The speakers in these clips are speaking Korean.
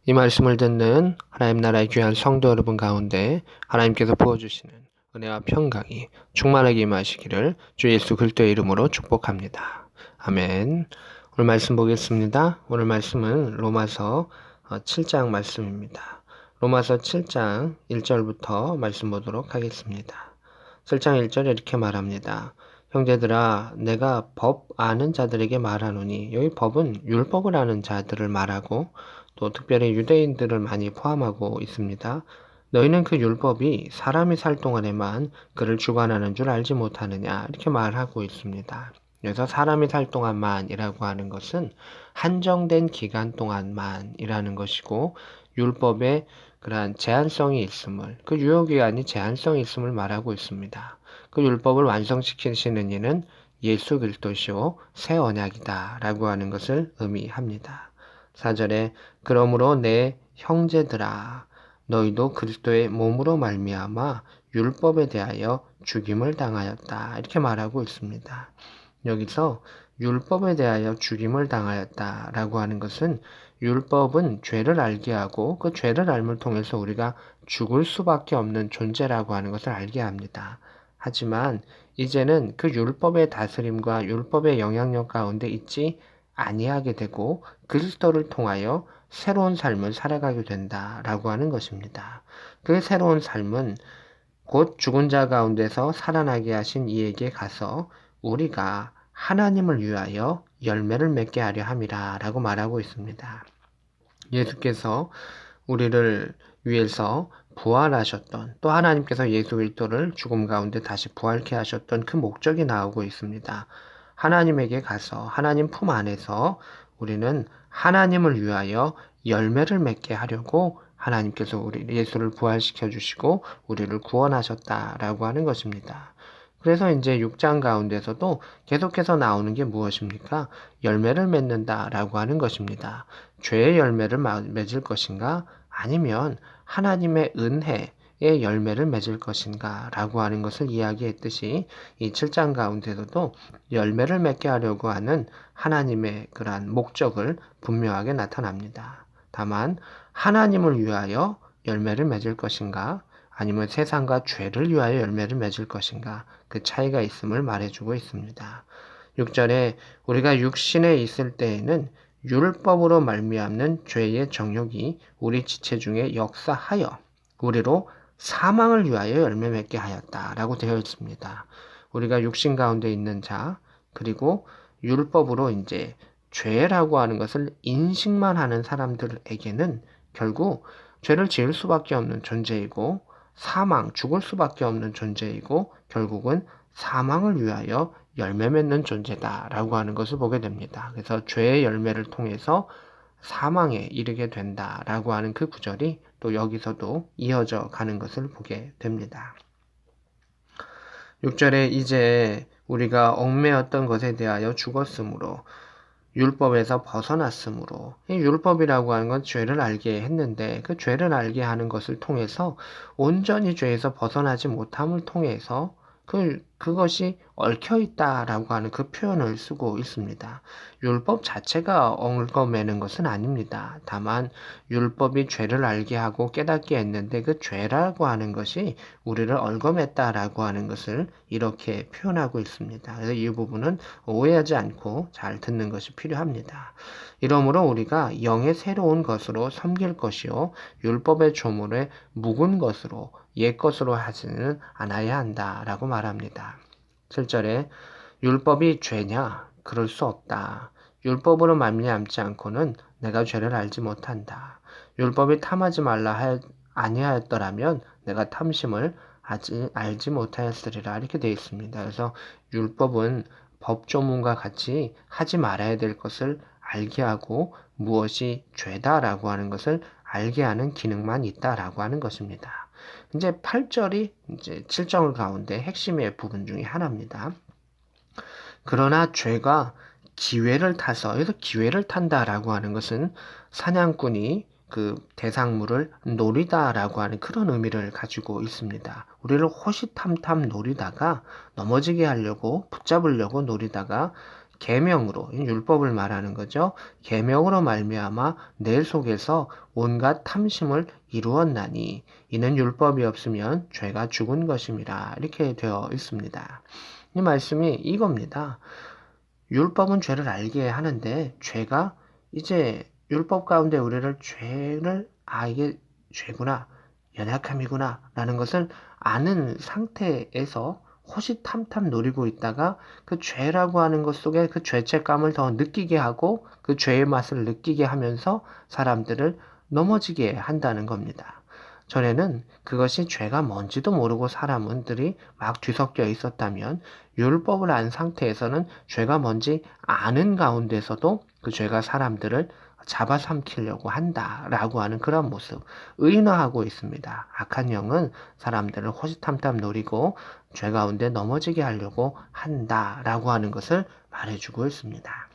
이 말씀을 듣는 하나님 나라의 귀한 성도 여러분 가운데 하나님께서 부어주시는 은혜와 평강이 충만하게 임하시기를 주 예수 그리스도의 이름으로 축복합니다. 아멘. 오늘 말씀 보겠습니다. 오늘 말씀은 로마서 7장 말씀입니다. 로마서 7장 1절부터 말씀 보도록 하겠습니다. 7장 1절에 이렇게 말합니다. 형제들아 내가 법 아는 자들에게 말하노니, 여기 법은 율법을 아는 자들을 말하고 또 특별히 유대인들을 많이 포함하고 있습니다. 너희는 그 율법이 사람이 살 동안에만 그를 주관하는 줄 알지 못하느냐, 이렇게 말하고 있습니다. 그래서 사람이 살 동안만이라고 하는 것은 한정된 기간 동안만이라는 것이고, 율법에 그러한 제한성이 있음을, 그 유효기간이 제한성이 있음을 말하고 있습니다. 그 율법을 완성시키시는 이는 예수 그리스도시요 새 언약이다 라고 하는 것을 의미합니다. 4절에 그러므로 내 형제들아 너희도 그리스도의 몸으로 말미암아 율법에 대하여 죽임을 당하였다, 이렇게 말하고 있습니다. 여기서 율법에 대하여 죽임을 당하였다 라고 하는 것은, 율법은 죄를 알게 하고 그 죄를 알음을 통해서 우리가 죽을 수밖에 없는 존재라고 하는 것을 알게 합니다. 하지만 이제는 그 율법의 다스림과 율법의 영향력 가운데 있지 아니하게 되고 그리스도를 통하여 새로운 삶을 살아가게 된다라고 하는 것입니다. 그 새로운 삶은 곧 죽은 자 가운데서 살아나게 하신 이에게 가서 우리가 하나님을 위하여 열매를 맺게 하려 함이라 라고 말하고 있습니다. 예수께서 우리를 위해서 부활하셨던, 또 하나님께서 예수 그리스도를 죽음 가운데 다시 부활케 하셨던 그 목적이 나오고 있습니다. 하나님에게 가서 하나님 품 안에서 우리는 하나님을 위하여 열매를 맺게 하려고 하나님께서 우리 예수를 부활시켜 주시고 우리를 구원하셨다라고 하는 것입니다. 그래서 이제 6장 가운데서도 계속해서 나오는 게 무엇입니까? 열매를 맺는다라고 하는 것입니다. 죄의 열매를 맺을 것인가? 아니면 하나님의 은혜의 열매를 맺을 것인가? 라고 하는 것을 이야기했듯이 이 7장 가운데서도 열매를 맺게 하려고 하는 하나님의 그러한 목적을 분명하게 나타납니다. 다만 하나님을 위하여 열매를 맺을 것인가? 아니면 세상과 죄를 위하여 열매를 맺을 것인가? 그 차이가 있음을 말해주고 있습니다. 6절에 우리가 육신에 있을 때에는 율법으로 말미암는 죄의 정욕이 우리 지체 중에 역사하여 우리로 사망을 위하여 열매 맺게 하였다라고 되어 있습니다. 우리가 육신 가운데 있는 자, 그리고 율법으로 이제 죄라고 하는 것을 인식만 하는 사람들에게는 결국 죄를 지을 수밖에 없는 존재이고, 사망, 죽을 수밖에 없는 존재이고, 결국은 사망을 위하여 열매 맺는 존재다라고 하는 것을 보게 됩니다. 그래서 죄의 열매를 통해서 사망에 이르게 된다라고 하는 그 구절이 또 여기서도 이어져 가는 것을 보게 됩니다. 6절에 이제 우리가 얽매였던 것에 대하여 죽었으므로, 율법에서 벗어났으므로, 이 율법이라고 하는 건 죄를 알게 했는데 그 죄를 알게 하는 것을 통해서 온전히 죄에서 벗어나지 못함을 통해서 그것이 얽혀있다라고 하는 그 표현을 쓰고 있습니다. 율법 자체가 얽어매는 것은 아닙니다. 다만 율법이 죄를 알게 하고 깨닫게 했는데 그 죄라고 하는 것이 우리를 얽어맸다라고 하는 것을 이렇게 표현하고 있습니다. 그래서 이 부분은 오해하지 않고 잘 듣는 것이 필요합니다. 이러므로 우리가 영의 새로운 것으로 섬길 것이요 율법의 조물에 묵은 것으로 옛 것으로 하지는 않아야 한다라고 말합니다. 7절에 율법이 죄냐? 그럴 수 없다. 율법으로 말미암지 않고는 내가 죄를 알지 못한다. 율법이 탐하지 말라 아니하였더라면 내가 탐심을 알지 못하였으리라, 이렇게 되어 있습니다. 그래서 율법은 법조문과 같이 하지 말아야 될 것을 알게 하고 무엇이 죄다라고 하는 것을 알게 하는 기능만 있다라고 하는 것입니다. 이제 8절이 이제 7절 가운데 핵심의 부분 중에 하나입니다. 그러나 죄가 기회를 타서, 여기서 기회를 탄다라고 하는 것은 사냥꾼이 그 대상물을 노리다라고 하는 그런 의미를 가지고 있습니다. 우리를 호시탐탐 노리다가, 넘어지게 하려고 붙잡으려고 노리다가 계명으로, 율법을 말하는 거죠. 계명으로 말미암아 내 속에서 온갖 탐심을 이루었나니 이는 율법이 없으면 죄가 죽은 것임이라 이렇게 되어 있습니다. 이 말씀이 이겁니다. 율법은 죄를 알게 하는데 죄가 이제 율법 가운데 우리를 이게 죄구나, 연약함이구나 라는 것을 아는 상태에서 호시탐탐 노리고 있다가 그 죄라고 하는 것 속에 그 죄책감을 더 느끼게 하고 그 죄의 맛을 느끼게 하면서 사람들을 넘어지게 한다는 겁니다. 전에는 그것이 죄가 뭔지도 모르고 사람들이 막 뒤섞여 있었다면 율법을 안 상태에서는 죄가 뭔지 아는 가운데서도 그 죄가 사람들을 잡아삼키려고 한다라고 하는 그런 모습 의인화하고 있습니다. 악한 영은 사람들을 호시탐탐 노리고 죄 가운데 넘어지게 하려고 한다라고 하는 것을 말해주고 있습니다.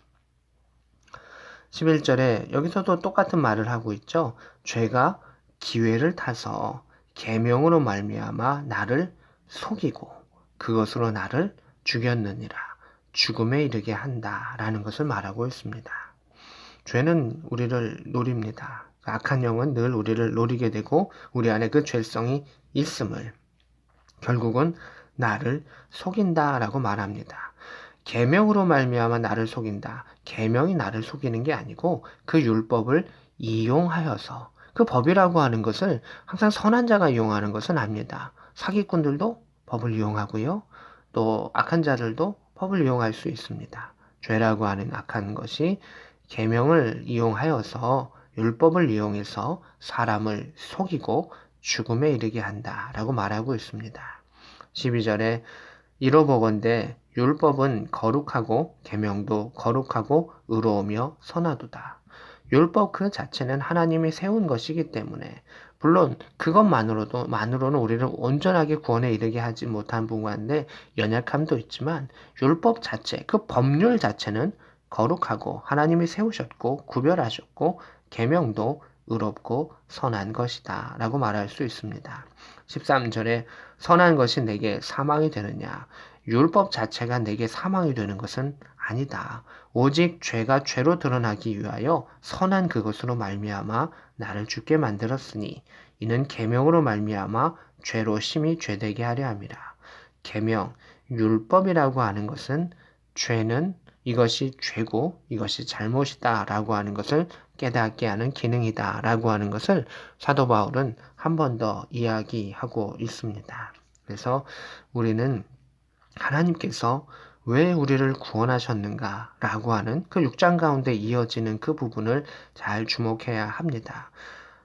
11절에 여기서도 똑같은 말을 하고 있죠. 죄가 기회를 타서 계명으로 말미암아 나를 속이고 그것으로 나를 죽였느니라. 죽음에 이르게 한다라는 것을 말하고 있습니다. 죄는 우리를 노립니다. 악한 영은 늘 우리를 노리게 되고 우리 안에 그 죄성이 있음을 결국은 나를 속인다라고 말합니다. 계명으로 말미암아 나를 속인다. 계명이 나를 속이는 게 아니고 그 율법을 이용하여서 그 법이라고 하는 것을 항상 선한 자가 이용하는 것은 아닙니다. 사기꾼들도 법을 이용하고요. 또 악한 자들도 법을 이용할 수 있습니다. 죄라고 하는 악한 것이 계명을 이용하여서 율법을 이용해서 사람을 속이고 죽음에 이르게 한다라고 말하고 있습니다. 12절에 이러보건대 율법은 거룩하고 계명도 거룩하고 의로우며 선하도다. 율법 그 자체는 하나님이 세운 것이기 때문에 물론 그것만으로는 우리를 온전하게 구원에 이르게 하지 못한 부분인데 연약함도 있지만 율법 자체, 그 법률 자체는 거룩하고 하나님이 세우셨고 구별하셨고 계명도 의롭고 선한 것이다 라고 말할 수 있습니다. 13절에 선한 것이 내게 사망이 되느냐? 율법 자체가 내게 사망이 되는 것은 아니다. 오직 죄가 죄로 드러나기 위하여 선한 그것으로 말미암아 나를 죽게 만들었으니 이는 계명으로 말미암아 죄로 심히 죄되게 하려 함이라. 계명, 율법이라고 하는 것은 죄는 이것이 죄고 이것이 잘못이다 라고 하는 것을 깨닫게 하는 기능이다 라고 하는 것을 사도 바울은 한 번 더 이야기하고 있습니다. 그래서 우리는 하나님께서 왜 우리를 구원하셨는가 라고 하는 그 6장 가운데 이어지는 그 부분을 잘 주목해야 합니다.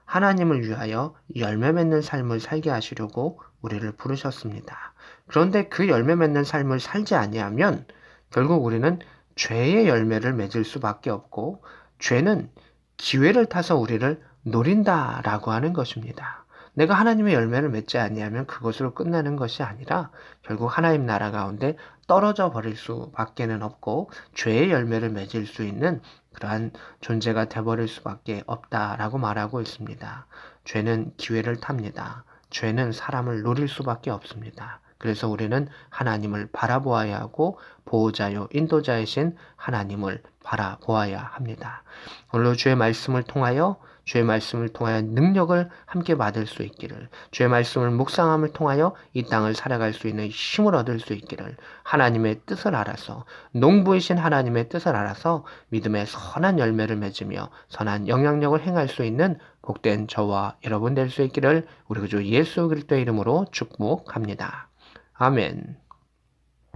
하나님을 위하여 열매 맺는 삶을 살게 하시려고 우리를 부르셨습니다. 그런데 그 열매 맺는 삶을 살지 아니하면 결국 우리는 죄의 열매를 맺을 수밖에 없고 죄는 기회를 타서 우리를 노린다라고 하는 것입니다. 내가 하나님의 열매를 맺지 아니하면 그것으로 끝나는 것이 아니라 결국 하나님 나라 가운데 떨어져 버릴 수밖에는 없고 죄의 열매를 맺을 수 있는 그러한 존재가 되어버릴 수밖에 없다라고 말하고 있습니다. 죄는 기회를 탑니다. 죄는 사람을 노릴 수밖에 없습니다. 그래서 우리는 하나님을 바라보아야 하고 보호자요 인도자이신 하나님을 바라보아야 합니다. 오늘 주의 말씀을 통하여 능력을 함께 받을 수 있기를, 주의 말씀을 묵상함을 통하여 이 땅을 살아갈 수 있는 힘을 얻을 수 있기를, 하나님의 뜻을 알아서, 농부이신 하나님의 뜻을 알아서 믿음의 선한 열매를 맺으며 선한 영향력을 행할 수 있는 복된 저와 여러분 될 수 있기를 우리 주 예수 그리스도의 이름으로 축복합니다. 아멘.